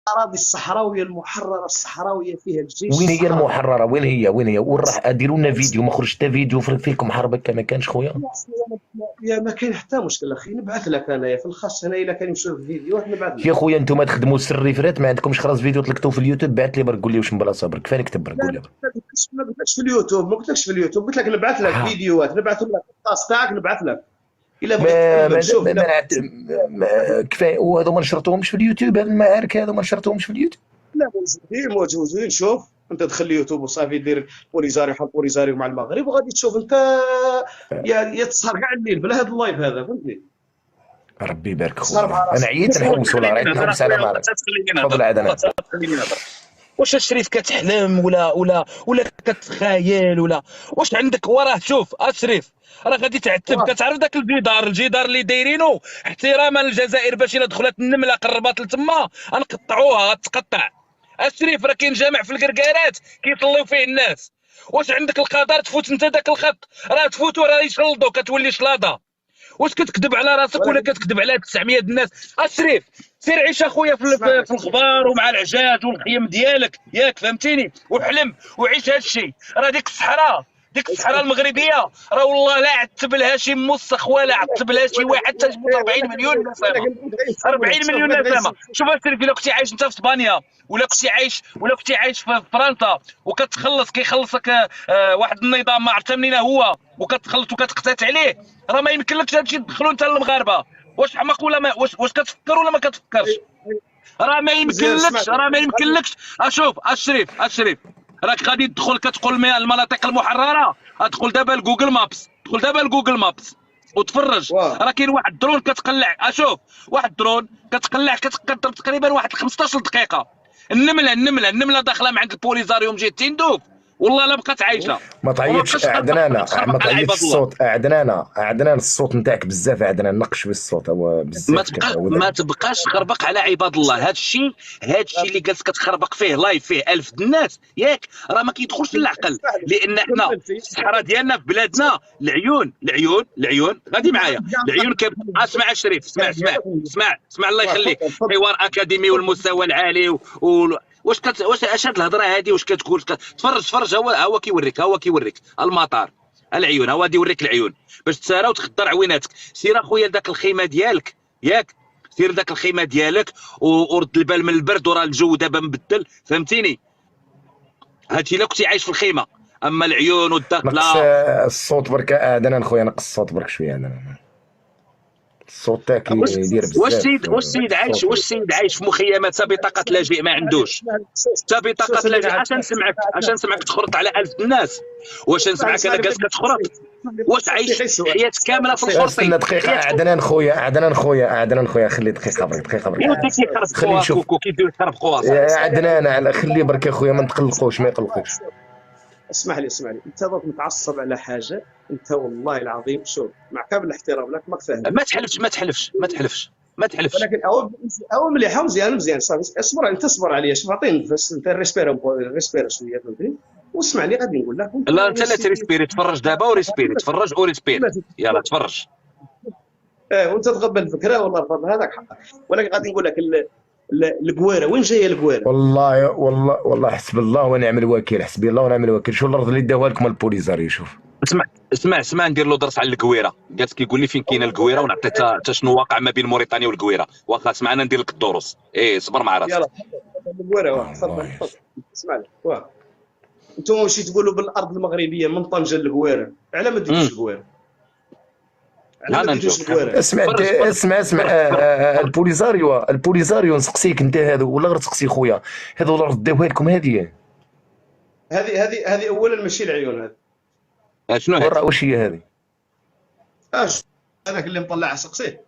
الاراضي الصحراويه المحرره الصحراويه فيها الجيش وين هي الصحراوي. المحرره؟ وين هي وين راح ديروا لنا فيديو؟ ما خرج حتى فيديو فيكم حرب هكا ما كانش خويا. يا ما كاين حتى مشكل اخي، نبعث لك انايا في الخاص هنا الا كان يمشيو في فيديوهات نبعث لك. يا خويا انتم تخدموا سري فرات، ما عندكمش خلاص فيديو طلقتوه في اليوتيوب؟ بعث لي برك قول لي واش من بلاصه برك، فين كتب برك لا قول لا، لي برك. ما قلتلكش في اليوتيوب، ما قلتلكش في اليوتيوب، قلت لك نبعث لك ها فيديوهات، نبعثهم لك الخاص تاعك نبعث لك الا بغيت ما تكمل. ما شوف ما, الا ما, نعت- ما كفايه، وهذو ما نشرتوهمش في اليوتيوب، هذه المعارك هذو ما نشرتوهمش في اليوتيوب. لا موجودين. شوف انت دخل اليوتيوب وصافي دير بوليزاريو، حط بوليزاريو مع المغرب وغادي تشوف انت. يا تسهر كاع الليل بلا هذا اللايف هذا، فهمتني؟ ربي يبارك تسهر مع خويا، انا راسك. عييت نحوس والله، خليني عييت نهضر نحوس على اخويا، والله معركه. تخليني تفضل نهضر، والله عاد. تخليني نهضر. واش الشريف كتحلم ولا كتخايل واش عندك وراه؟ شوف الشريف راه غادي تعتب. واه كتعرف داك الجدار اللي دايرينه احتراما للجزائر، باش الا دخلت النمله قربات لتما غنقطعوها، غتقطع. الشريف راه كاين جامع في الكركارات كيصليو فيه الناس. واش عندك القدر تفوت انت داك الخط؟ راه تفوتو راه يشلضو، كتولي شلاضه. واش كتكذب على راسك ولا ولكن كتكذب على 900 الناس؟ الشريف سير عيش اخويا اسمعني في الخضار ومع العجاج والخيم ديالك، ياك فهمتيني؟ وحلم وعيش هذا الشيء. راه ديك الصحراء المغربيه راه والله لا عتب لها شي موسخ ولا عتب لها شي واحد تجبد 40 مليون نسمه. ولكن بغيت غير 40 نسولك. شوف مليون بغيت غير نسمه. شوف السيرفي، الا كنتي عايش انت في اسبانيا ولا كنتي عايش في فرنسا وكتخلص كيخلصك واحد النظام ما عرفت منين هو، وكتخلص وكتقتات عليه، راه ما يمكنلكش هادشي تدخلوا انت للمغاربه. واش حماق ولا ما واش كتفكر ولا ما كتفكرش؟ راه ما مزيان. يمكنلكش، راه ما يمكنلكش. اشوف الشريف راك غادي تدخل كتقول المناطق المحرره. ادخل دابا لجوجل مابس، وتفرج. واه راه كاين واحد الدرون كتقلع. اشوف واحد الدرون كتقلع كتقدر تقريبا واحد 15 دقيقه. النمله داخله مع عند البوليزاريوم مجي تندوف، والله لا بقات عايشه. ما وما تعيطش بقاش عدنان، ما تخربق على تعيطش عباد الله. الصوت عدنان الصوت نتاعك بزاف عدنان، نقش بالصوت هو بزاف هو ما داك. تبقاش تخربق على عباد الله. هادشي اللي جالس كتخربق فيه لايف فيه 1000 الناس، ياك راه ما كيدخلش للعقل. اسمح لي لان حنا كمل في الصحراء ديالنا في بلادنا العيون غادي معايا. اسمع الشريف، اسمع الله واه يخليك. تفضل حوار اكاديمي والمستوى العالي واش اش هاد الهضره هادي واش كتقول؟ تفرج هو كيوريك المطار، العيون هو غادي يوريك العيون باش تسارى وتخدر عويناتك. سير اخويا لذاك الخيمه ديالك، ياك سير لذاك الخيمه ديالك ورد البال من البرد، وراه الجو دابا مبدل، فهمتيني؟ هادشي الا كنتي عايش في الخيمه. اما العيون نقص والداخله الصوت برك عدنان خويا، نقص الصوت برك شويه عدنان، الصوت تاعك واش يدير واش بزاف السيد واش السيد عايش الصوت. واش السيد عايش في مخيمات حتى بطاقه لاجئ ما عندوش؟ حتى شوف بطاقه اللي لاجئ. قاعد عشان نسمعك تخرط على 1000 الناس. واش نسمعك انا اسمعني جالس بغيت كتخرط؟ واش نسولك عايش غير سؤال. حياتك كامله في الخرطي؟ استنى دقيقه عدنان خويا خلي دقيقه برك يا ودي خلي كيخربقوها نشوف. كوكو، كيديروا يخربقوها يا صاحبي. عدنان خلي برك يا خويا، ما نتقلقوش ما يقلقوش. اسمح لي انت دوك متعصب على حاجه. انت والله العظيم شوف مع كامل الاحترام لك ما فاهم. ما تحلفش. ولكن او مليحه مزيان صافي. اصبر انت، اصبر عليا. شوف عطيني نفس انت، ريسبيرا شويه فهمتني. واسمع لي غادي نقول لك. وانت لا انت يا لا سيدي تريسبيري، تفرج دابا وريسبيري، تفرج وريسبيري. يلا تفرج. وانت تقبل الفكره والله الفضل هذاك حقك. ولكن غادي نقول لك القويره وين جايه القويره؟ والله حسب الله ونعم الوكيل، حسبي الله ونعم الوكيل. شو الارض اللي داوها لكم البوليزاري؟ شوف اسمع ندير له درس على القويره. جالس كيقول لي فين كاينه القويره، ونعطي حتى شنو واقع ما بين موريتانيا والقويره. واخا اسمعنا ندير لك الدروس. صبر مع راسك. يلا القويره. واه تفضل. اسمع لي. واه انتم واش تقولوا بالارض المغربيه من طنجه للقويره، على ما ديروش القويره؟ على ما ديروش القويره؟ اسمع البوليزاريو نسقسيك انت هذا ولا غير تسقسي خويا، هذو الارض داوها لكم هذه اولا ماشي العيون هذه. شنو هذا؟ واش هي هذه؟ هذاك اللي مطلع سقسيه.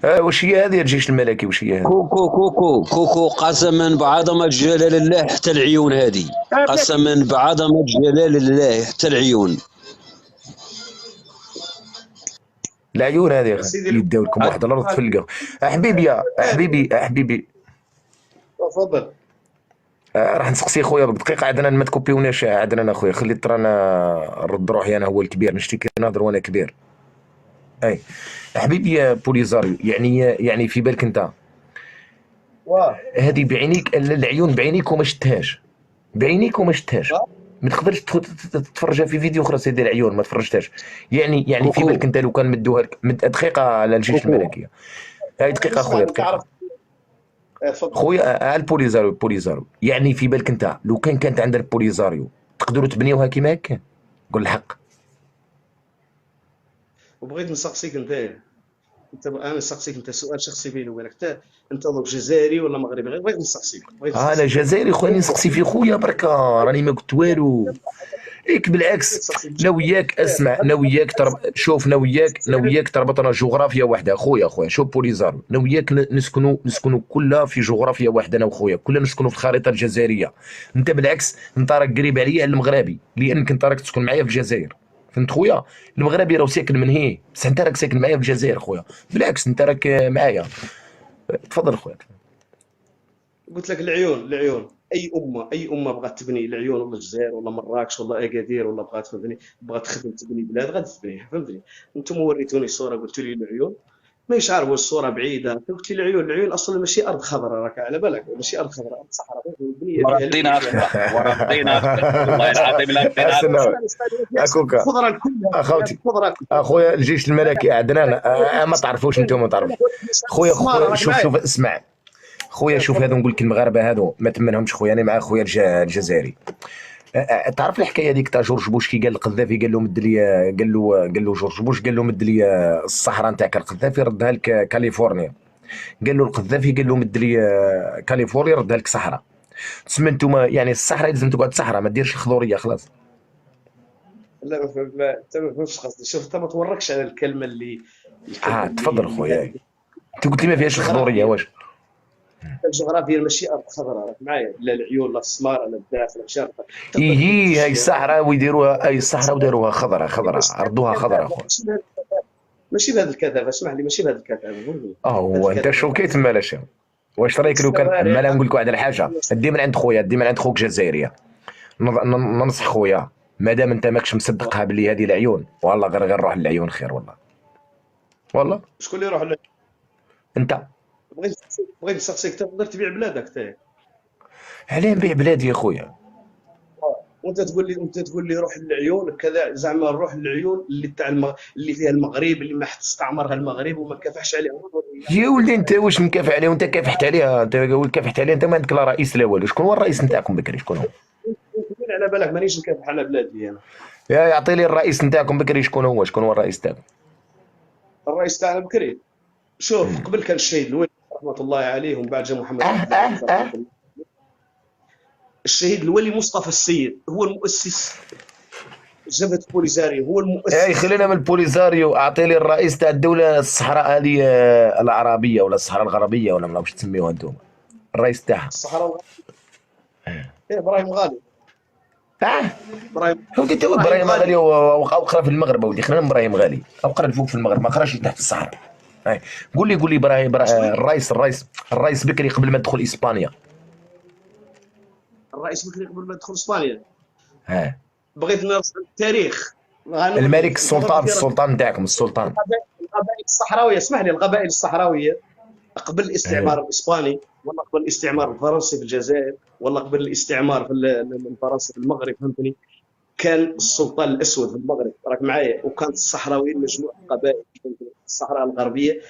واش هي هذه الجيش الملكي؟ واش هي هذه؟ كوكو قسما بعظمة جلال الله حتى العيون هذه، قسما بعظمة جلال الله حتى العيون. العيون هذه يداو لكم واحد الارض تفلقوا. حبيبي تفضل. راح نسقسي خويا بدقيقه. عدنان ما تكوبيوناش عدنان اخويا، خلي ترانا نرد روحي انا هو الكبير، نشتكي نهضر وانا كبير. حبيبي يا بوليزاريو، يعني في بالك انت هذه بعينيك، العيون بعينيك وما شفتهاش، بعينيك وما شفتهاش. ما تقدرش تتفرجها في فيديو اخرى سيدي العيون ما تفرجتهاش. يعني في بالك انت لو كان مدوها لك دقيقه على الجيش الملكيه. هاي دقيقه خويا، دقيقه خويا. البوليزاريو يعني في بالك انت لو كانت عندنا البوليزاريو تقدروا تبنيوها كيما هكا؟ قول الحق. وبغيت نسقسيك انت انا نسقسيك انت سؤال شخصي بيني وبينك، انت جزائري ولا مغربي؟ بغيت نسقسيك. انا جزائري خويا، نسقسي في خويا بركه، راني ما قلت والو. إيك بالعكس، ناوياك اسمع، ناوياك شوف، ناوياك تربطنا جغرافيا واحده خويا شوف بوليزاريو، ناوياك نسكنوا كلها في جغرافيا واحده، انا وخويا كلنا نسكنوا في الخريطه الجزائريه. انت بالعكس انت راك قريب عليا على المغربي، لانك انت راك تسكن معايا في الجزائر، فهمت خويا؟ المغربي راه ساكن من هي، بس انت راك ساكن معايا في الجزائر خويا، بالعكس انت راك معايا. تفضل خويا. قلت لك العيون اي امه بغات تبني العيون، ولا الجزائر ولا مراكش ولا اكادير، ولا بغات تخدم تبني بلاد غادي تبنيها، فهمتني؟ انتم وريتوني صوره قلت لي العيون، مانيش عارف واش الصوره بعيده، انت قلت لي العيون اصلا ماشي ارض خضراء، راك على بالك ماشي ارض خضراء، ارض صحراء مبنيه وردينا والله العظيم لا اكوكا الخضره كلها اخوتي. اخويا الجيش الملكي عدنان ما تعرفوش انتم، ما تعرفوش خويا. شوف اسمع خويا، شوف هذو نقول لك المغاربه هذو ما تمنهمش خويا، انا مع خويا الجزائري. تعرف الحكايه هذيك تاع جورج بوش كي قال القذافي، قال له مد لي، قال له جورج بوش قال له مد لي الصحراء نتاعك، القذافي ردها لك كاليفورنيا. قال له القذافي قال له مد لي كاليفورنيا ردها لك صحراء. تسمى انتم يعني الصحراء لازم تقعد صحراء، ما ديرش خضوريه خلاص. لا انت ما فهمتش قصدي. شوف انت ما توركش على الكلمه اللي تفضل خويا. انت قلت لي ما فيهاش الخضوريه، واش الجغرافيا ماشي ارض خضراء، راك معايا؟ لا العيون لا السمار لا الداخل لا الشرق. هاي الصحراء ويديروها، اي الصحراء وداروها خضراء ارضوها خضراء خويا. ماشي بهذا الكثافه، اسمح لي ماشي بهذا الكثافه. هو انت شوكيت مالاش؟ واش رايك لو كان مالا نقول لك واحد الحاجه، دي من عند خويا، دي من عند خوك جزائريه، ننصح خويا مادام انت ماكش مصدقها باللي هذه العيون، والله غير روح للعيون خير والله. شكون اللي يروح للعيون؟ انت. بغيت نسقسيك، تقدر تبيع بلادك تاعك؟ علاه نبيع بلادي يا خويا؟ وانت تقول لي روح للعيون كذا، زعما نروح للعيون اللي تاع اللي فيها المغرب، اللي ما استعمرها المغرب وما كافحش عليها. يا ولدي انت واش مكافح عليها وانت كافحت عليها؟ انت كافحت عليها، انت ما عندك لا رئيس لا والو. شكون هو الرئيس نتاعكم بكري؟ شكون هو؟ على بالك مانيش نكافح على بلادي انا. يعطي لي الرئيس نتاعكم بكري، شكون هو الرئيس تاعكم؟ الرئيس تاعنا بكري شوف، قبل كان الشهيد الولي رحمه الله عليه، ومن بعد جا محمد الشهيد الولي مصطفى السيد هو المؤسس جبهة البوليزاريو، هو المؤسس. خلينا من البوليزاريو، اعطي لي الرئيس تاع الدوله الصحراء هذه العربيه ولا الصحراء الغربيه ولا ما واش تسميوها انتم، الرئيس تاعها الصحراء ابراهيم غالي. ودي تو ابراهيم غالي وقرا في المغرب، ودي خلينا ابراهيم غالي وقرا فوق في المغرب، ما قراش تحت الصحراء. قول لي ابراهيم الرئيس بكري قبل ما تدخل اسبانيا. الرئيس بكري قبل ما تدخل اسبانيا بغيت نرسل التاريخ. الملك السلطان نتاعكم، السلطان. القبائل الصحراويه، اسمح لي، القبائل الصحراويه قبل الاستعمار الاسباني، ولا قبل الاستعمار الفرنسي في الجزائر، ولا قبل الاستعمار الفرنسي في المغرب، فهمتني؟ كان السلطان الاسود في المغرب، راك معايا؟ وكانت الصحراويين مجموعه قبائل في الصحراء الغربيه.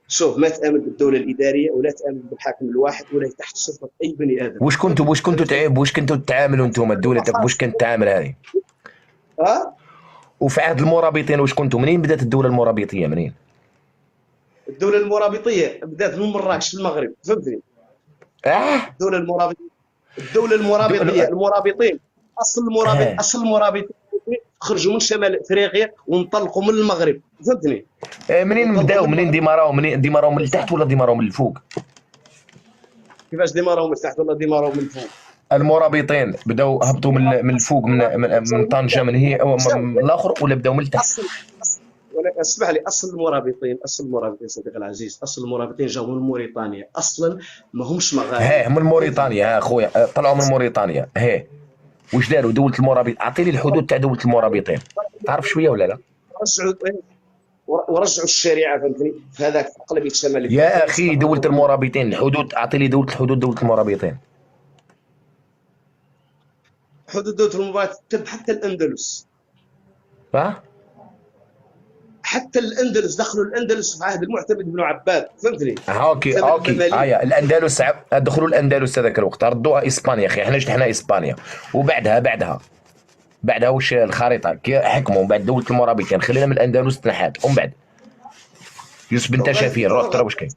شوف، ما تامن بالدوله الاداريه ولا تامن بالحاكم الواحد ولا تحت سلطه اي بني ادم. واش كنتوا تعاملوا انتم دولتك؟ واش كانت تعامل هذه؟ وفي عهد المرابطين واش كنتوا؟ منين بدات الدوله المرابطيه؟ منين؟ الدوله المرابطيه بدات من مراكش في المغرب، فهمتني؟ الدوله المرابطيه المرابطين اصل المرابطين خرجوا من شمال افريقيا وانطلقوا من المغرب، فهمتني؟ منين بداو؟ منين ديماراو من التحت ولا ديماراو من الفوق؟ كيفاش ديماراو من التحت ولا ديماراو من الفوق؟ المرابطين بداو هبطوا من الفوق، من طنجه، من هي من الاخر، ولا بداو من التحت؟ اسمح لي، اصل المرابطين صديقي العزيز، اصل المرابطين جاوا من موريتانيا، اصلا ما همش مغاربه. من موريتانيا. خويا طلعوا من موريتانيا. واش داروا دوله المرابط؟ اعطي لي الحدود تاع دوله المرابطين، تعرف شويه ولا لا؟ ورجعوا الشريعه فهمتني في هذاك اغلبيه الشمالي. يا اخي دوله المرابطين الحدود، اعطي لي دوله المرابطين. حدود دوله المباراه حتى الاندلس، ها حتى الاندلس دخلوا الاندلس في عهد المعتمد بن عباد فهمتني. اوكي اوكي هيا الاندلس دخلوا الاندلس هذاك الوقت ردوها اسبانيا اخي، حنا جحنا اسبانيا وبعدها واش الخريطه كي حكموا بعد دوله المرابطين خلينا من الاندلس تنحات ومن بعد يوسف بن تشافير روح ترى واش كاين.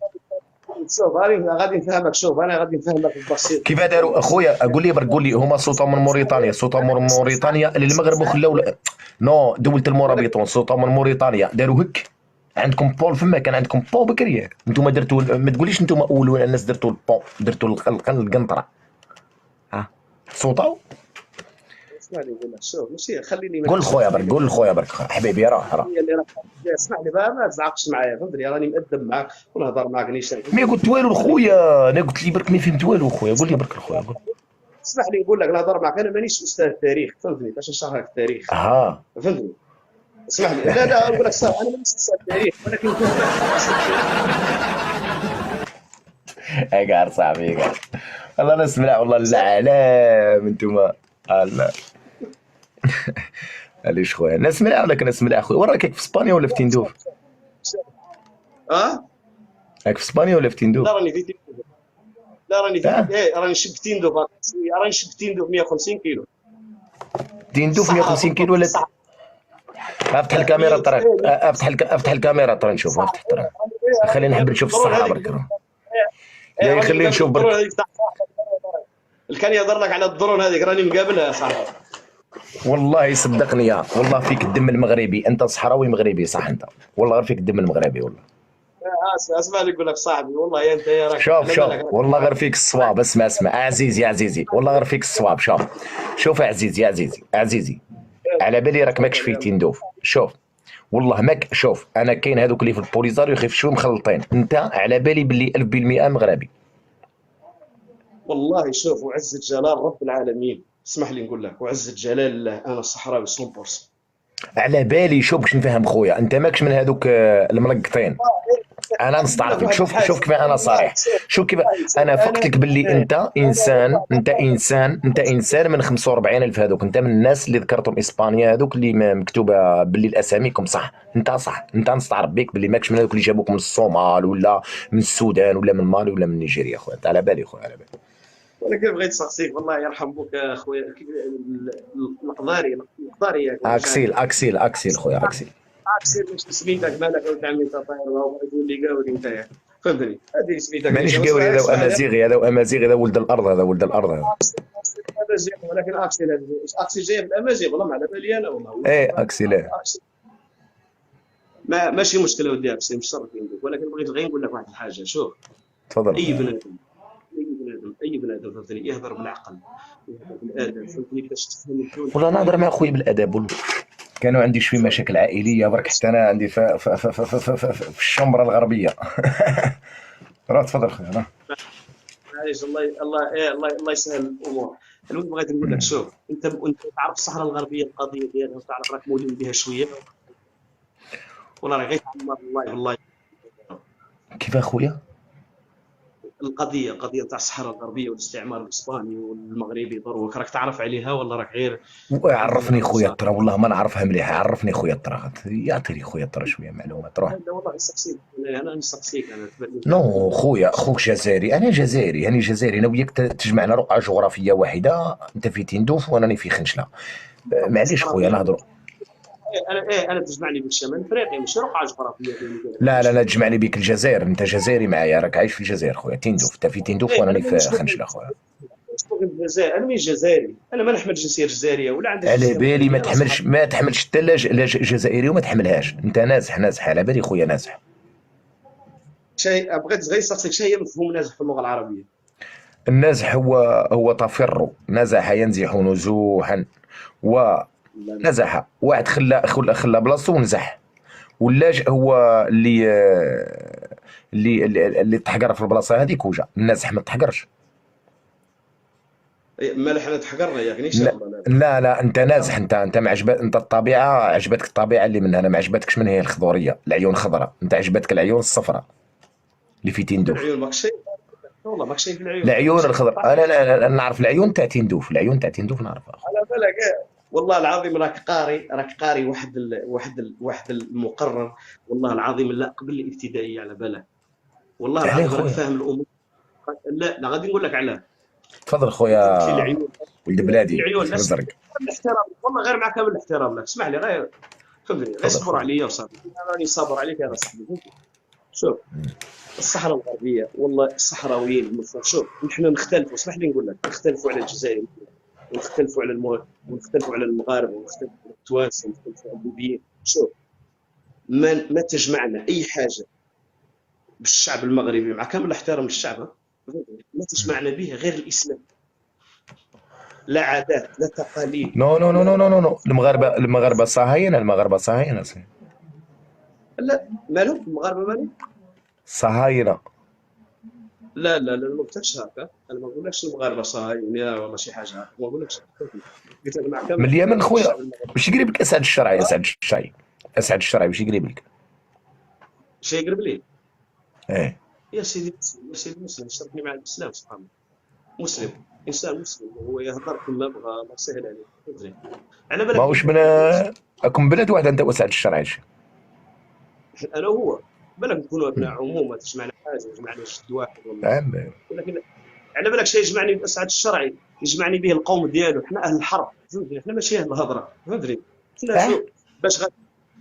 شوف غادي نفهمك، شوف انا غادي نفهمك بالبسيط كيف داروا اخويا؟ قول لي هما سلطه من موريتانيا للمغرب وخلاو نو دوله المرابطون سلطه من موريتانيا داروا هك. عندكم بول فما كان عندكم بو بكري، انتم درتوا ما تقوليش انتم اولون الناس درتوا البو، درتوا القنطره ها صوتوا. اسمعني نقول لك شوف ماشي خليني قول خويا برك حبيبي راه اسمح لي بقى ما تزعقش معايا فهمتني، راني مؤدب معاك ونهضر معاك نيشان. ما قلت والو خويا، انا قلت لي برك ما فهمت والو خويا، قول لي برك خويا قول. اسمح لي نقول لك نهضر معاك، انا مانيش استاذ تاريخ فهمتني باش نشرح لك التاريخ فهمتني. اسمح لي لا نقول لك صح انا مانيش استاذ تاريخ ولكن قاعد صاحبي قاعد والله نسمع والله الاعلام انتوما الله علاش خويا نسمع ولا كنسمع خويا. وين راك في اسبانيا ولا في تندوف؟ راك في اسبانيا ولا في تندوف؟ لا راني في تندوف، لا راني في راني شب تندوف، راني شب تندوف 150 كيلو. تندوف 150 كيلو ولا افتح الكاميرا الطريق، افتح الكاميرا الطريق نشوف، افتح الطريق خلينا نحب نشوف الصحراء برك. يا خلينا نشوف برك. كان يهضر لك على الدرون هذيك راني مقابلها يا صاحبي. والله صدقني يا والله فيك الدم المغربي، انت صحراوي مغربي صح انت، والله غير فيك الدم المغربي والله. اسمع لي نقول لك صاحبي والله يا انت يا راك شوف والله غير فيك الصواب. اسمع عزيزي والله غير فيك الصواب. شوف عزيزي على بالي راك ماكش في تندوف. شوف والله ماك، شوف انا كاين هذوك اللي في البوليزاريو يخيف شوي مخلطين، انت على بالي باللي 1000% مغربي والله. شوف وعزة جلال رب العالمين اسمح لي نقول لك وعزة جلال الله انا الصحراوي 100%. على بالي. شوف باش نفهم خويا انت ماكش من هذوك الملقطين. انا نستعرفك. شوف كيف انا صريح. شوف كيف انا فقت لك باللي انت انسان من 45,000 هذوك، انت من الناس اللي ذكرتهم اسبانيا هذوك اللي مكتوبه باللي الاساميكم صح. انت نستعرف بك باللي ماكش من هذوك اللي جابوك من الصومال ولا من السودان ولا من مالي ولا من نيجيريا خويا. انت على بالي خويا على بالي. ولكن بغيت نسقسيك والله يرحم بوك اخويا القضاري اكسيل خويا اكسيل مش سميتك مالك ولد عمي انت طاير وهو يقول لي قاوري انت فهمتني. هذه سميتك مانيش قاوري هذا وامازيغي هذا ولد الارض هذا امازيغ. ولكن اكسيل جاي من الامازيغ والله ما على بالي انا والله. اكسيل ماشي مشكله ودي اكسيل مش شرط عندك، ولكن بغيت غير نقول لك واحد الحاجه. شوف تفضل. اي بنادم فهمتني يهضر بالعقل يهضر بالادب فهمتني باش تفهم. والله نهضر مع خويا بالادب والله. كانوا عندي شويه مشاكل عائليه برك حتى انا عندي في الشمبره الغربيه. راه تفضل خويا. معليش الله يسهل الامور. المهم بغيت نقول لك شوف انت تعرف الصحراء الغربيه القضيه ديالها وتعرف راك مولين بها شويه والله غير والله. كيف اخويا؟ القضيه تاع الصحراء الغربيه والاستعمار الاسباني والمغربي ضروك راك تعرف عليها ولا راك غير؟ عرفني خويا الطرا والله ما نعرفها مليح. عرفني خويا الطرا، يعطيني خويا الطرا شويه معلومات. روح. لا والله نسقسيك انا نو خويا خوك جزائري انا جزائري انا وياك تجمعنا رقعه جغرافيه واحده. انت في تندوف وانا في خنشله. معليش خويا نهضروا. انا تجمعني بالشمال افريقيا مش رقعه جغرافيه. لا تجمعني بك الجزائر. انت جزائري معايا راك عايش في الجزائر خويا. تندوف انت في تندوف وانا في خنشله خويا. الجزائر انا مانيش جزائري، انا ما نحمل جنسيه جزائريه ولا عندي على بالي ما تحملش حتى لا جزائري وما تحملهاش. انت نازح على بالي خويا نازح. شيء بغيت غير نسقسيك شيء هي مفهوم نازح في اللغه العربيه. النازح هو تفر، نزح ينزح نزوحا ونزح واحد خلى بلاصتو ونزح. واللاجئ هو اللي تحقر في البلاصه هذيك وجا. النازح ما تحقرش. مالح حنا تحقرنا ياك ان شاء لا الله. لا لا لا، انت نازح، انت ما عجبك، انت الطبيعه عجبتك الطبيعه اللي منها، انا ما عجبتكش من هي الخضوريه، العيون خضراء، انت عجبتك العيون الصفراء اللي في في تندوف. العيون ماك شيء، والله ماك شيء في العيون العيون ماشي الخضراء، انا لا نعرف العيون تاع تندوف، العيون تاع تندوف نعرفها. على بالك. والله العظيم راك قاري واحد المقرر، والله العظيم لا قبل الابتدائيه على بالك، والله علاه العظيم راك خويا؟ فاهم الامور. لا لا، غادي نقول لك علاه. تفضل قلت لك في خويا، العيون، ولد في بلادي العيون لا الرزرق. الاحترام، والله غير مع كامل الاحترام لك، اسمح لي غير، فهمتني، غير تفضل صبر خويا. عليا وصافي، انا راني صابر عليك يا صاحبي، فهمتني. شوف، الصحراء الغربيه والله الصحراويين شوف نحن نختلفوا، اسمح لي نقول لك نختلفوا على الجزائر، ونختلفوا على ونختلفوا على المغاربه، ونختلفوا على التوانسه، ونختلفوا على الليبيين. شوف، ما تجمعنا اي حاجه بالشعب المغربي مع كامل الاحترام للشعب، ما تجمعنا به غير الاسلام، لا عادات لا تقاليد. نو نو نو لا نو نو نو نو، المغاربه صهاينه، المغاربه صهاينه لا، مالهم المغاربه مالهم؟ صهاينه. لا لا لا، ما قلتلكش هكا، انا ما نقولكش المغاربه صهاينه ولا شي حاجه هكا، ما نقولكش. قلت لك مع كامل من اليمن احترامي خويا، للشعب المغربي. واش يقرب لك اسعد الشرعي؟ اسعد الشرعي، اسعد الشرعي واش يقرب لك؟ شي يقرب لي ايه. يا سيدي مسلم، يا سيدي مسلم، شرفني مع الاسلام سبحان الله. مسلم، انسان مسلم، وهو يهضر كما بغى، الله يسهل عليه، فهمتني. على بالك ماهوش من اكون بلاد واحد انت واسعد الشرعي. انا وهو بالك نكونوا ابناء عموم، ما تجمعنا حاجه، يجمعنا جد واحد ولا، نعم. ولكن على بالك شيء يجمعني باسعد الشرعي، يجمعني به القوم ديالو، احنا اهل الحرب، فهمتني، احنا ماشي اهل الهضره، فهمتني. احنا اه شو باش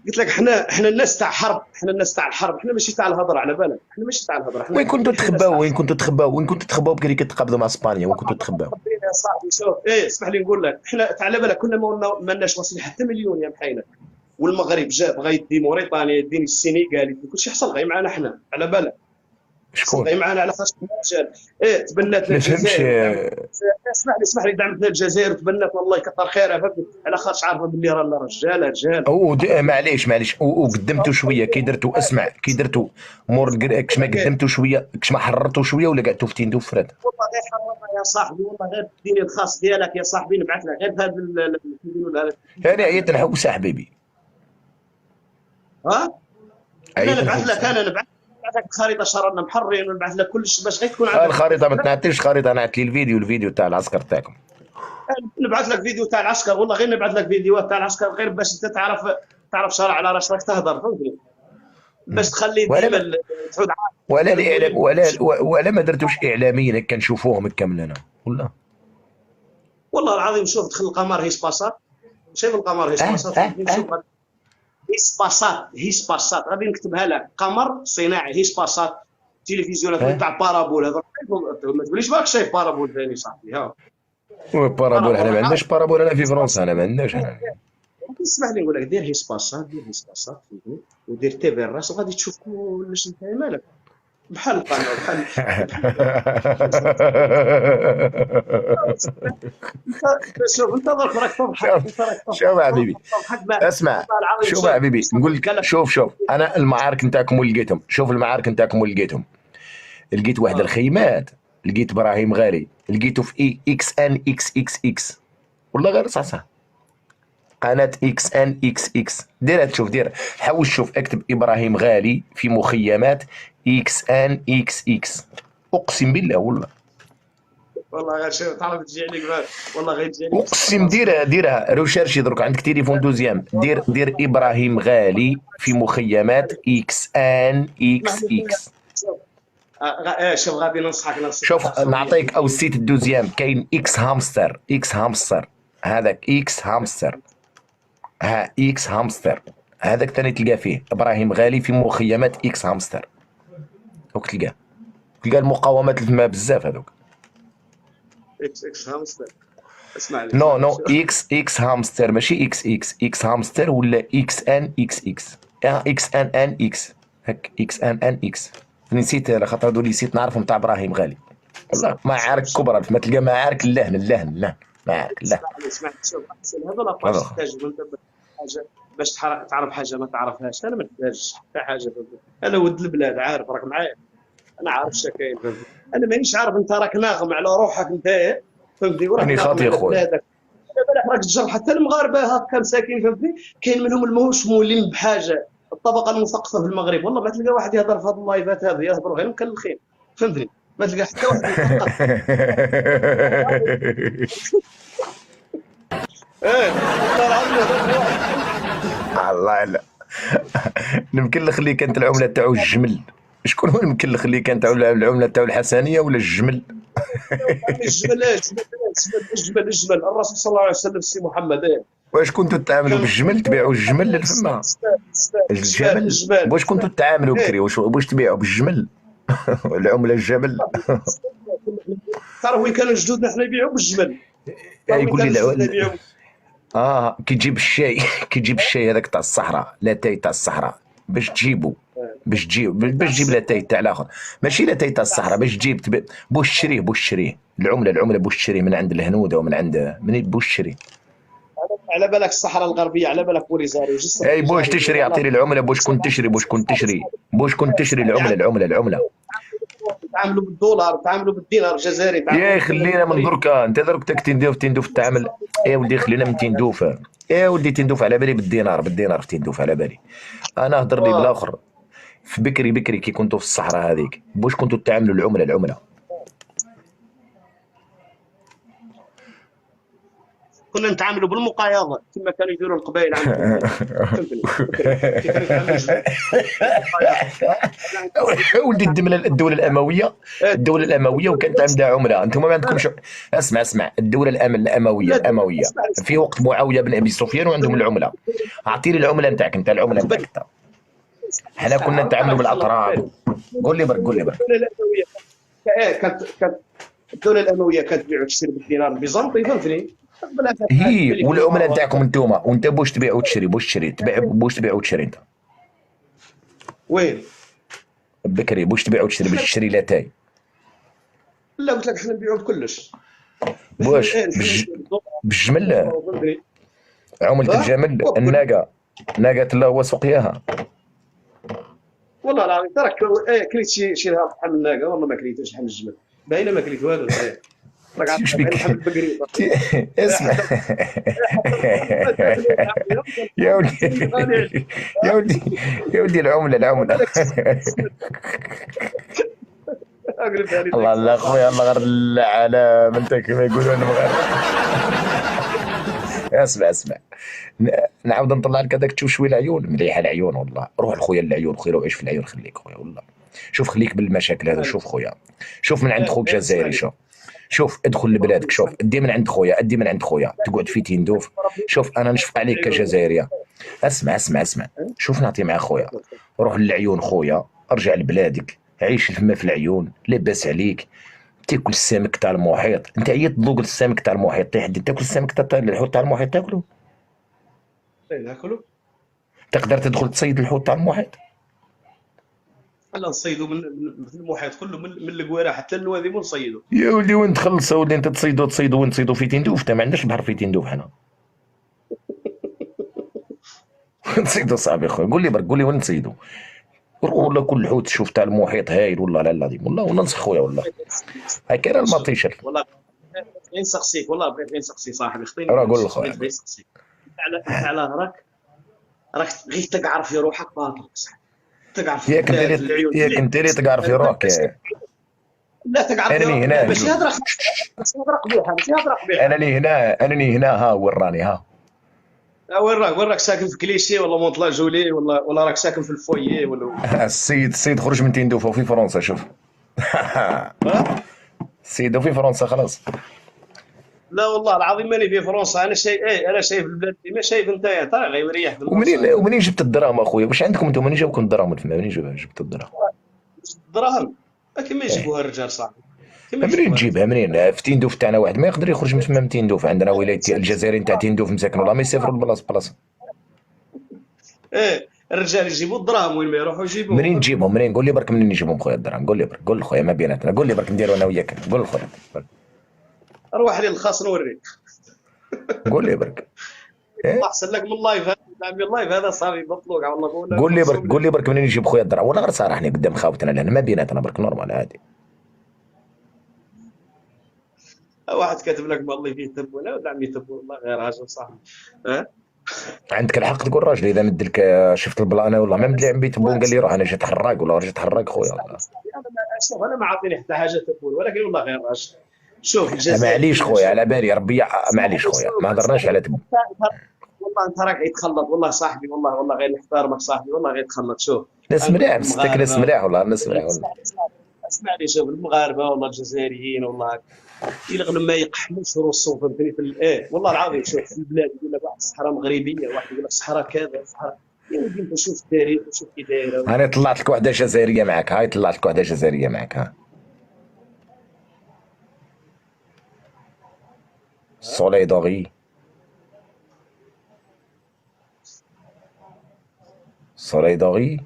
قلت لك احنا الناس تاع حرب، احنا الناس تاع الحرب، احنا ماشي تاع الهضره، على بالك احنا ماشي تاع الهضره، وين كنتوا احنا الناس تاع تخباو؟ وين الحرب. كنتوا تخباو؟ وين كنتوا تخباو بكري كتقابلوا مع اسبانيا؟ وين كنتوا تخباو؟ يا صاحبي شوف، اسمح لي نقول لك، احنا على بالك كنا ما لناش واصلين حتى مليون يا محينا، والمغرب جا بغى يدي موريتانيا، يدي السنغال، يدي كل شيء، حصل غير معنا احنا، على بالك حصل شكون؟ غير معنا على خاطر حنا رجال. تبناتنا ما فهمتش. الجزائر اسمح لي دعمتنا الجزائر وتبناتنا، الله يكثر خيرها، فهمتني، على خاطر عارفه باللي رانا رجال. معليش وقدمتوا شويه كي درتوا، اسمع كي درتوا كش ما قدمتوا شويه، كش ما حررتوا شويه، ولا قعدتوا في تندو فرد؟ والله غير حرمنا يا صاحبي، والله غير اديني الخاص ديالك يا صاحبي، نبعث لك غير هذا انا عيط نحوس حبيبي، ها. انا عيط نبعث نحوس. لك، نبعث لك الخريطه، شرنا محرين، ونبعث لك كلش باش غير تكون عندك. الخريطه ما تنعتلش خريطه، نعت لي الفيديو تاع العسكر تاعكم. نبعث لك فيديو تاع العسكر، والله غير نبعث لك فيديوهات تاع العسكر، غير باش انت تعرف شرع على راسك راك تهضر، فهمتني، باش تخلي ديما ولا تعود ولا عارف الاعلام، ولا ما درتوش اعلاميين هكا نشوفوهم كاملين ولا؟ والله العظيم شوف، دخل القمر هيسباسات، شايف القمر هيسباسات، نشوف هيسباسات غادي نكتبها لك، قمر صناعي هيسباسات، تلفزيونات تاع بارابول، هذا ما تقوليش بالك شايف بارابول ثاني صاحبي، ها. بارابول احنا ما عندناش بارابول، انا في فرنسا انا ما عندناش انا. اسمح لي نقول لك، دير هيسباسات، فهمتني، ودير تي في الراس، وغادي تشوف كلش، انت مالك بحال القناه، بحال شوف انت راك تضحك، شوف يا حبيبي، اسمع، شوف يا حبيبي نقول لك، شوف انا المعارك نتاعكم وين لقيتهم، شوف المعارك نتاعكم وين لقيتهم. لقيت واحد الخيمات، لقيت ابراهيم غالي، لقيته في اكس ان اكس والله غير صح قناه اكس ان اكس، ديرها تشوف، دير حاول شوف، اكتب ابراهيم غالي في مخيمات اكس ان اكس، اقسم بالله والله غير شوف، تعرف تجي عليك والله غير تجي عليك، اقسم. ديرها روشيرشي درك، عندك تليفون دوزيام، دير ابراهيم غالي في مخيمات اكس ان اكس. شوف غادي ننصحك شوف نعطيك او السيت الدوزيام، كاين اكس هامستر، هذاك اكس هامستر، اكس هامستر هذاك ثاني تلقى فيه ابراهيم غالي في مخيمات اكس هامستر، دوك تلقى المقاومات اللي تما بزاف هذوك. اكس هامستر، اسمع لي نو اكس هامستر، ماشي اكس هامستر، ولا اكس ان اكس هك اكس. نسيت خاطر هذو اللي نسيت نعرفهم تاع ابراهيم غالي، والله معارك كبرى، ما تلقى معارك اللهن معارك اللهن. اسمع شوف، هذا لاباج تحتاج انت حاجه باش تعرف حاجه ما تعرفهاش، انا ما نحتاجش حتى حاجه، انا ولد البلاد، عارف راك معايا، انا عارف شكاين، انا مانيش عارف انت راك ناغم على روحك انت، فهمتني. راني خاطي اخويا. هذاك راك تجر حتى المغاربه هاكا مساكين، فهمتني. كاين منهم الماهوش مولين بحاجه، الطبقه المثقفه في المغرب والله ما تلقى واحد يهضر في هذه اللايفات هذه، يهضروا غير مكلخين، فهمتني. ما تلقى حتى واحد مثقف. والله العظيم الله لا. المكلخ اللي كانت العمله تاعو الجمل، شكون هو المكلخ اللي كانت العمله تاعو الحسنيه ولا الجمل؟ الجمل. الجمل الرسول صلى الله عليه وسلم السي محمد. واش كنتوا تتعاملوا بالجمل؟ تبيعوا الجمل للفما الجمل؟ واش كنتوا تتعاملوا بكري؟ واش تبيعوا بالجمل؟ العمله الجمل. ترى وين كانوا جدودنا حنا يبيعوا بالجمل. يقول لي العمله كي تجيب الشاي كي تجيب الشاي هذاك تاع الصحراء، لاتاي تاع الصحراء، باش تجيبو باش تجيب لاتاي تاع الاخر، ماشي لاتاي تاع الصحراء، باش تجيب بوش تشريه العمله بوش تشريه من عند الهنوده ومن عند منين بوش تشري. على بالك الصحراء الغربيه، على بالك بوليزاري. اي بوش تشري، اعطيني العمله بوش كنت تشري العمله. تعاملوا بالدولار، تعاملوا بالدينار الجزائري. يا خلينا من دركا، انت درك تندوف التعامل. يا ولدي خلينا من تندوف. يا ولدي تندوف على بالي بالدينار في تندوف على بالي. انا هضر لي بالاخر. في بكري كي كنتوا في الصحراء هذيك، واش كنتوا تعاملوا العمله؟ كنا نتعاملوا بالمقايضه كما كانوا يديروا القبائل عندهم. ولدي الدوله الامويه وكانت عندها عمله. انتم ما عندكمش. اسمع الدوله الامويه في وقت معاويه بن ابي سفيان وعندهم العمله. اعطيني العمله نتاعك انت، العمله نتاعك. حنا كنا نتعاملوا بالاطراف. قول لي برك. كانت الدوله الامويه كانت تبيع وتشتري بالدينار البيزنطي، فهمتني. هي والعمله نتاعكم انتوما، وانت بوش تبيع وتشري انت وين بكري؟ بوش تبيع وتشري باش تشري لاتاي؟ لا قلت لك احنا نبيعوا بكلش. واش بالجمل؟ عمله الجمل الناقه الله هو سقياها. والله العظيم تراك كليت شي نهار شحال من الناقه، والله ما كليتش شحال من الجمل، باينه ما كليت والو. واش بك؟ اسمع يا ولدي العمله الله خويا، الله غير العالم انت كما يقولوا المغاربه. اسمع نعاود نطلع لك هذاك تشوف شويه العيون، مليحه العيون والله. روح لخويا العيون خير، وعيش في العيون خليك خويا والله. شوف خليك بالمشاكل هذا. شوف خويا، شوف من عند خوك جزائري. شوف ادخل لبلادك، شوف ادي من عند خويا تقعد في تندوف. شوف انا نشفق عليك كجزائريه. اسمع شوف نعطي مع خويا. روح للعيون خويا، ارجع لبلادك، عيش فما في العيون، لاباس عليك. تاكل السمك تاع المحيط. انت عيط تذوق السمك تاع المحيط، تاكل السمك تاع الحوت تاع المحيط تاكله؟ ناكلو. تقدر تدخل تصيد الحوت تاع المحيط؟ لا نصيدوا من المحيط كله، من القويره حتى النواذب نصيدوا. يا ولدي وين تخلصوا؟ ولدي انت تصيدوا وين تصيدوا؟ في تندوف؟ انت ما عندناش بحر في تندوف حنا. نصيدوا صاحبي خويا. قول لي وين نصيدوا؟ والله كل حوت شوف تاع المحيط هايل والله العظيم والله. وننصح خويا والله. هاي كاين المطيشل والله. غير نسقسيك والله، بغيت غير نسقسي صاحبي خطيني. راه قول لخويا انت على راك غير تقعر في روحك باطل صاحبي. تقعر في ياك انت اللي تقعر في روحك. لا تقعر في روحك ماشي هضره قبيحه. انا لي هنا ها وراني ها. وين راك ساكن في كليشي ولا مونطلا جولي ولا راك ساكن في الفويي ولا؟ السيد خرج من تندوفه في فرنسا. شوف السيد في فرنسا خلاص. لا والله العظيم ماني في فرنسا. انا شايف البلاد ما شايف انت ترى غير مريح. ومنين جبت الدراهم اخويا؟ واش عندكم انتم؟ منين جاوكم الدراهم؟ منين جبت الدراهم؟ كيما يجيبوها الرجال صاحبي. منين تجيبها؟ منين؟ في تندوف تاعنا واحد ما يقدر يخرج من تما من تندوف. عندنا ولايه الجزائريين تاع تندوف مساكن والله ما يسافروا لبلاصه. الرجال يجيبوا الدراهم وين ما يروحوا يجيبوهم. منين تجيبهم؟ منين؟ قول لي برك منين يجيبهم خويا الدراهم؟ قول لي برك، قول خويا ما بيناتنا. قول لي برك نديروا انا وياك. قول خويا روح لي الخاص نوريك. قول لي برك. احسن لك من اللايف هذا. اللايف هذا صافي مطلوق والله. قول لي برك منين يجيب خويا الدراهم؟ ولا غير صارحني قدام خاوتنا لان ما بيناتنا برك نورمال عادي. واحد كاتب لك ما الله فيه تبونا ولا عم يتبوا والله غير راجل صاحبي. ها عندك الحق تقول راجل اذا مدلك شفت البلانه والله ما مدلي عم بيتبون قال لي روح انا جيت حراق ولا رجعت حراق خويا والله. شوف انا ما عاطيني حتى حاجه تبون، ولكن والله غير راجل. شوف الجزائر معليش خويا على بالي ربي معليش خويا ما هضرناش على تبون. والله انت راك يتخلط والله صاحبي، والله غير نحترمك صاحبي، والله غير يتخلط. شوف ناس مليح مستك ناس مليح والله ناس مليح والله. اسمعني شوف المغاربه والله الجزائريين والله يلغنوا ما يقحموش راسهم فهمتني في ايه والله العظيم. شوف في البلاد يقول لك واحد الصحراء مغربيه، واحد يقول لك صحراء كذا صحراء. يا ودي انت شوف التاريخ وشوف كي دايره. انا طلعت لك وحده جزائريه معك، هاي طلعت لك وحده جزائريه معك. ها سولي دوغي سولي دوغي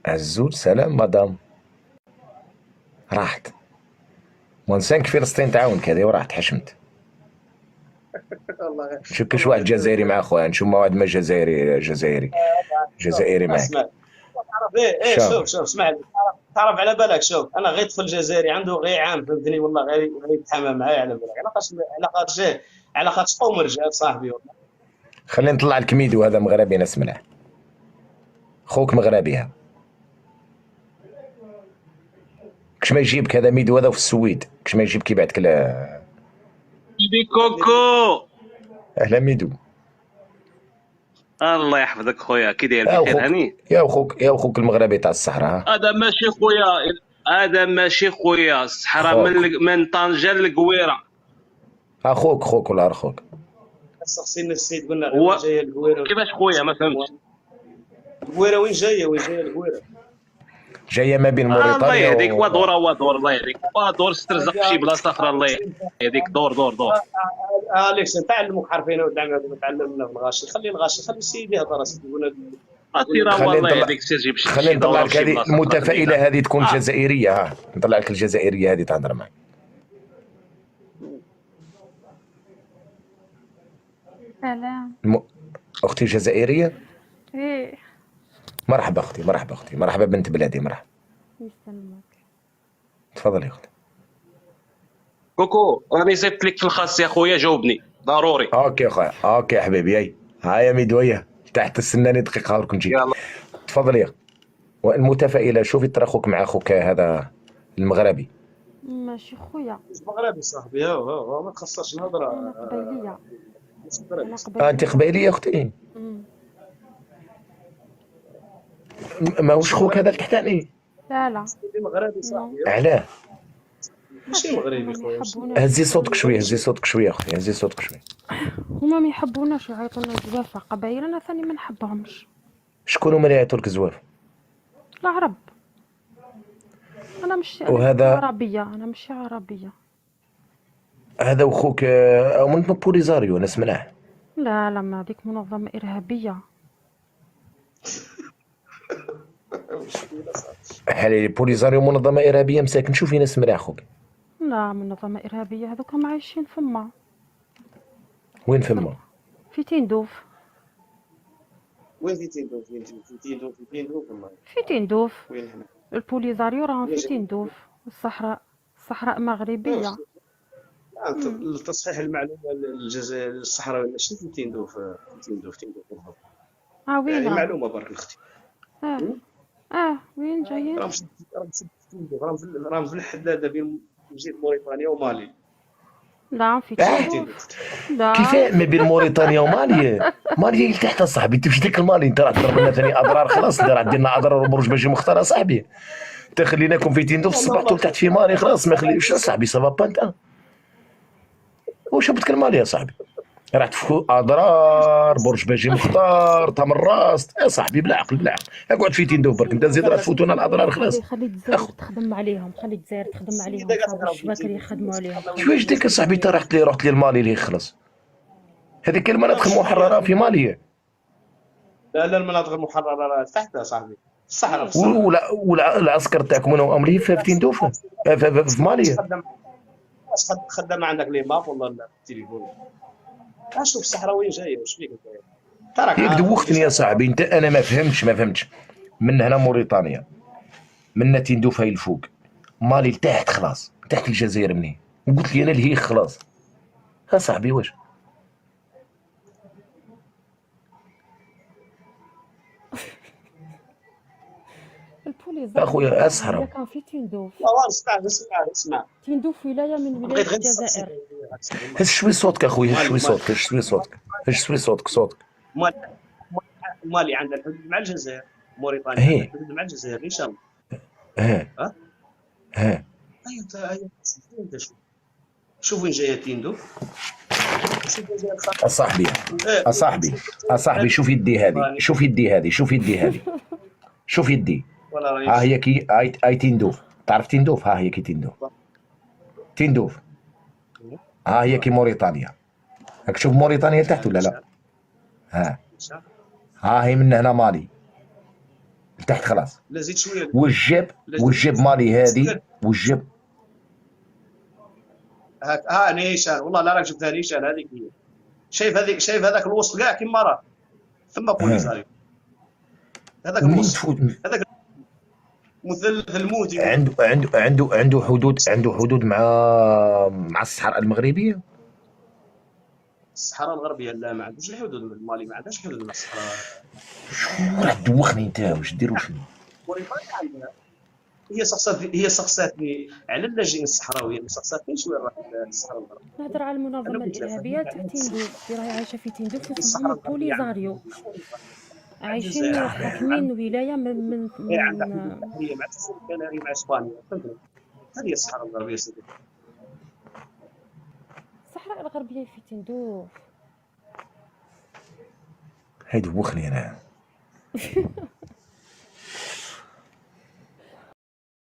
عزوز سلام مدام راحت وان 5 فلسطين تعاونك هذه وراحت حشمت. والله نشوف كاش واحد جزائري مع خويا، نشوف ما واحد ما جزائري معك. تعرف ايه شوف اسمع تعرف على بالك. شوف انا غير طفل جزائري عنده غير عام فهمتني، والله غير يتحامى معايا على بالك على خاطر قوم رجال صاحبي والله. خلينا نطلع لك ميدو هذا مغربي ناس ملاح، خوك مغربي ها. كش ما يجيبك هذا ميدو هذا في السويد، كش ما يجيبك يبعثك بيبي كوكو. اهلا ميدو. الله يحفظك خويا، كي داير بخير هاني؟ يا اخوك المغربي تاع الصحراء. هذا ماشي خويا، هذا ماشي خويا، الصحراء من طنجة للقويرة. اخوك ولا اخوك؟ خصينا السيد قلنا غير جايه القويره. كيفاش خويا ما فهمتش؟ القويره وين جايه القويره؟ جايه ما بين موريتانيا الله يهديك ودور الله يهديك ودور استرزق في شي بلاصه اخرى. الله يهديك دور اليكس تعلموك حرفين ودعم تعلمنا في الغاشي. خلي السيد يهضر يقول والله يهديك سير جيب شي. خلينا نطلع لك هذه المتفائله هذه تكون جزائريه. ها نطلع لك الجزائريه هذه تهضر معك. سلام. اختي جزائريه؟ ايه مرحبا اختي، مرحبا بنت بلادي، مرحبا. يسلمك. تفضلي اختي. كوكو راني زدت لك في الخاص يا خويا، جاوبني ضروري. اوكي خويا، اوكي يا حبيبي. ها يا ميدويه تحت السناني دقيقه راكم نجي. تفضلي المتفائله. شوفي ترى اخوك مع اخوك هذا المغربي. ماشي خويا، مش مغربي صاحبي. هو ما تخصصش الهضره. انا قبيليه. انت قبيليه اختي؟ ماهوش خوك هذا التحتاني؟ لا مغربي صاحبي. علاه؟ ماشي مغربي خويا. هزي صوتك شويه اختي، هزي صوتك شويه. هما ما يحبوناش يعيطونا زوافه قبايل، انا ثاني ما نحبهمش. شكون هما اللي يعيطوا لك زواف؟ العرب. انا مش وهذا عربيه، انا مش عربيه. هذا وخوك من بوليزاريو ناس ملاح. لا ما هذيك منظمه ارهابيه. حالي بوليزاريو منظمه ارهابيه مساكن. شوفي ناس ملاح خوك. لا منظمه ارهابيه هذوك هم عايشين فما. وين فما؟ في تندوف. وين في تندوف؟ والله في تندوف. وين هنا؟ البوليزاريو راهم في تندوف. الصحراء مغربية. لتصحيح المعلومه الجزائر الصحراء ماشي في تندوف. بالضبط. وين يعني معلومه برك اختي. وين جايين؟ راهم في الحداده بين جهه موريتانيا ومالي. لا في تندوف. لا كيف ما بين موريتانيا ومالي؟ مالي تحت صاحبي. انت واش ديك المالي؟ انت راح تضرب لنا ثاني اضرار. خلاص راه ديرنا اضرار وبرج باجي مختار صاحبي. انت خليناكم في تندوف الصباح طول تحت في مالي. خلاص ما خليوش صاحبي. سافا با انت واش بدك المالي يا صاحبي؟ راح تفكوا اضرار برج باجي مختار تمراست يا صاحبي. بالعقل اقعد في تندوف برك. انت زيد راه تفوتونا الاضرار. خلاص خلي الجزائر تخدم عليهم. الشباكر يخدموا عليهم. كيفاش ديك صاحبي؟ انت رحت لي المالي ليه خلص. هذيك المناطق المحرره في مالي. لا المناطق المحرره تحت صاحبي الصحراء. ولا العسكر تاعكم وين امري في تندوف في مالي. خدام عندك لي ماب والله التليفون. شوف الصحراء وين جايه واش فيك انت؟ ياك دوختني يا صاحبي انت. انا ما فهمتش من هنا موريتانيا من تندوف هاي الفوق مالي لتحت خلاص، تحت الجزائر منين، وقلت لي انا الهيخ خلاص. صاحبي واش البوليزاريو اخويا إلا الصحراء. كان في تندوف. اسمع تندوف ولاية من بغيت ولايات غير نسقسيك الجزائر. هز شوي صوتك اخويا، هز مالي شوي مالي صوتك، هز شوي صوتك، هز شوي صوتك. مالي مالي عندها الحدود مع الجزائر، موريتانيا عندها ايه الحدود مع الجزائر ان شاء الله. ها ها ها ايوه انت شوف وين جايه تندوف، شوف وين جايه الخط. اصاحبي اصاحبي شوف يدي هذه، شوف يدي هذه، شوف يدي هذه، شوف يدي. ولا راني ها هي كي اي تندوف، تعرف تندوف؟ ها هي كي تندوف ها هي كي موريتانيا. راك تشوف موريتانيا تحت ولا لا؟ ها هي من هنا مالي لتحت خلاص. لا زيد شويه والجيب مالي هذه، والجيب هاك نيشان. والله لا راك جبتها نيشان هذيك هي. شايف هذاك الوسط كاع كيما راه ثم بوليساريو. هذاك ومنين الوسط تفوت هذاك مثلث الموت. عنده حدود مع الصحراء المغربيه. الصحراء الغربيه لا ما عندوش الحدود مع مالي، ما عندهاش حدود مع الصحراء. راه دوخني انت، واش ديروا شنو؟ موريتانيا عندها. هي سقساتني على اللاجئين الصحراويين، ما سقساتنيش وين راح الصحراء الغربيه. نهضر على المنظمة أنا قلت لك الإرهابية تاع تندوف اللي راهي عايشة في تندوف الصحراء واسمهم الغربيه بوليزاريو، عايشين الجزائر حاكمين ولاية من هي عندها حدود بحريه مع الجزر الكناري مع اسبانيا. فهمتني؟ هذه الصحراء الغربيه سيدي. الصحراء الغربية في تندوف. هاي دوخني انا.